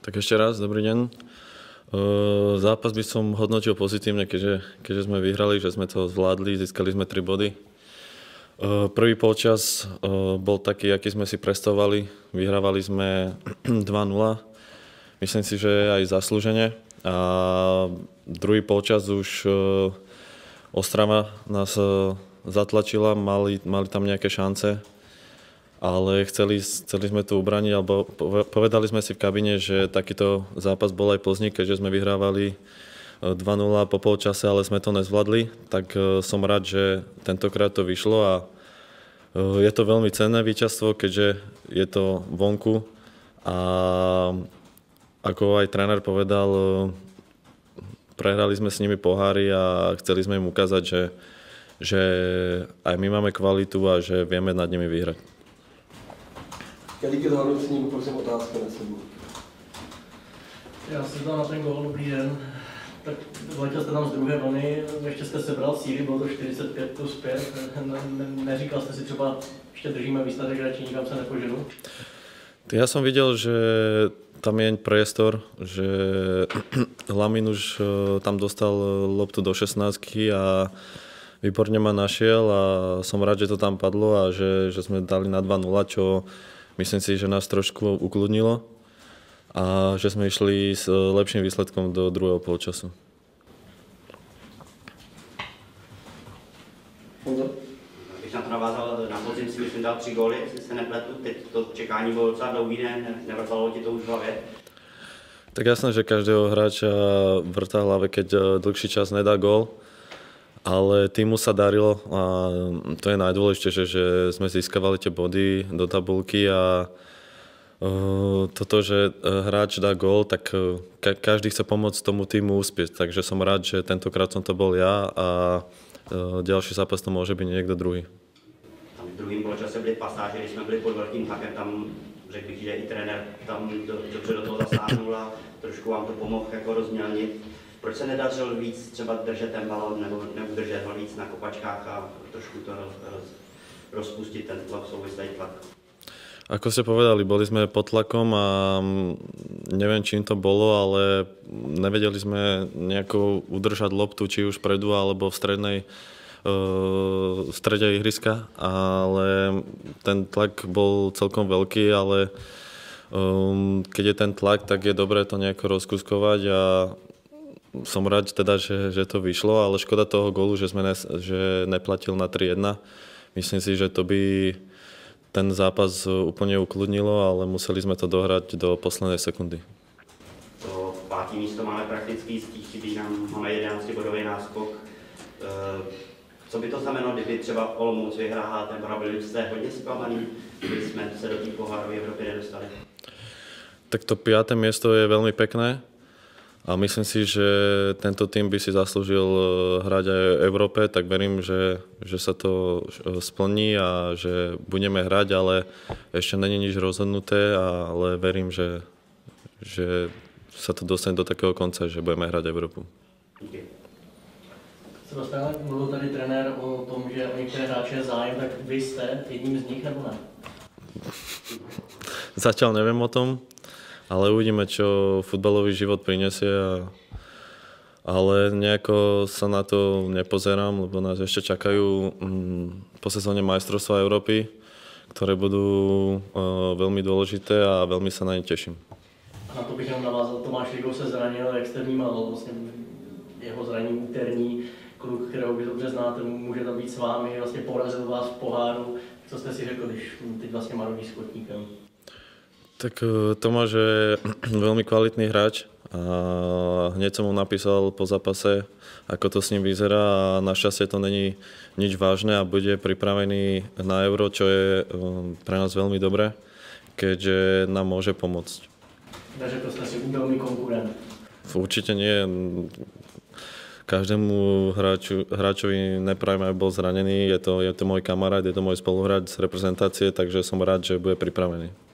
Tak ešte raz, dobrý deň. Zápas by som hodnotil pozitívne, keďže sme vyhrali, že sme to zvládli, získali sme 3 body. Prvý polčas bol taký, aký sme si predstavovali. Vyhrávali sme 2-0. Myslím si, že aj zaslúžene. A druhý polčas už Ostrava nás zatlačila, mali tam nejaké šance. Ale chceli sme to ubraniť, alebo povedali sme si v kabine, že takýto zápas bol aj Plzni, keďže sme vyhrávali 2-0 po polčase, ale sme to nezvládli. Tak som rád, že tentokrát to vyšlo a je to veľmi cenné víťazstvo, keďže je to vonku. A ako aj tréner povedal, prehrali sme s nimi pohári a chceli sme im ukázať, že aj my máme kvalitu a že vieme nad nimi vyhrať. Jaký zároveň s ním, prosím, otázka na sebe. Já se dal na ten gól, dobrý den. Tak vletěl jste tam z druhé vlny, ještě jste sebral síly, bylo to 45+5. Neříkal jste si třeba, ještě držíme výsledek, radši nikam se nepoženu? Ja som videl, že tam je priestor, že Lamin už tam dostal loptu do 16 a výborne ma našiel a som rád, že to tam padlo a že sme dali na 2-0, čo myslím si, že nás trošku ukludnilo a že sme išli s lepším výsledkom do druhého polčasu. Když na to navázal, na podzim si myslím dal 3 góly, jestli se nepletu, teď to čekání bylo docela dlouhý, nevrtalo ti to už v hlavě? Tak jasné, že každého hráča vrtá hlave, keď dlhší čas nedá gól. Ale týmu sa darilo a to je najdôležitejšie, že sme získavali tie body do tabulky a toto, že hráč dá gól, tak každý chce pomôcť tomu týmu uspieť. Takže som rád, že tentokrát som to bol ja a ďalší zápas to môže byť niekto druhý. Tam v druhém poločase byly pasáže, když jsme byli pod velkým tlakem, tam řekl bych, že i trenér tam dobře do toho zasáhnul a trošku vám to pomohl jako rozmělnit. Proč se nedařilo víc třeba držet ten balon nebo neudržet ho víc na kopačkách a trošku to rozpustit ten tlak, souvislý tlak? Ako ste povedali, boli sme pod tlakom a neviem, čím to bolo, ale nevedeli sme nejako udržať loptu, či už predu alebo v strede ihriska, ale ten tlak bol celkom veľký, ale keď je ten tlak, tak je dobré to nejako rozkuskovať a som rád teda, že to vyšlo, ale škoda toho gólu, že neplatil na 3-1. Myslím si, že to by ten zápas úplne ukludnilo, ale museli sme to dohrať do poslednej sekundy. To 5. místo máme prakticky jistý, chybí nám, máme 11-bodový náskok. Co by to znamenalo, kdyby třeba Olomouc vyhrál ten bora, byli jste hodně zklamaný, kdyby jsme se do té pohárové Evropy nedostali? Tak to 5. miesto je veľmi pekné. A myslím si, že tento tým by si zaslúžil hrať aj v Európe, tak verím, že sa to splní a že budeme hrať, ale ešte není nič rozhodnuté, ale verím, že sa to dostane do takého konca, že budeme hrať Európu. Sebastian, mluvil tady trenér o tom, že o některé hráče je zájem, tak vy jste jedním z nich nebo ne? Zatiaľ neviem o tom. Ale uvidíme, čo futbalový život prinesie, ale nejako sa na to nepozerám, lebo nás ešte čakajú po sezóne majstrovstvá Európy, ktoré budú veľmi dôležité a veľmi sa na ne teším. A na to bych jenom navázal, Tomáš Rigl se zranil, jak jste vnímal vlastně jeho zranění úterní, kluk, kterého vy dobře znáte, může tam být s vámi, vlastně porazil vás v poháru. Co jste si řekl, když teď vlastně marodí s Kotníkem? Tak Tomáš je veľmi kvalitný hráč a hneď som mu napísal po zápase, ako to s ním vyzerá a našťastie to není nič vážne a bude pripravený na Euro, čo je pre nás veľmi dobré, keďže nám môže pomôcť. Takže to ste si veľmi konkurent? Určite nie. Každému hráčovi neprajem, aby bol zranený. Je to môj kamarát, je to môj spoluhráč z reprezentácie, takže som rád, že bude pripravený.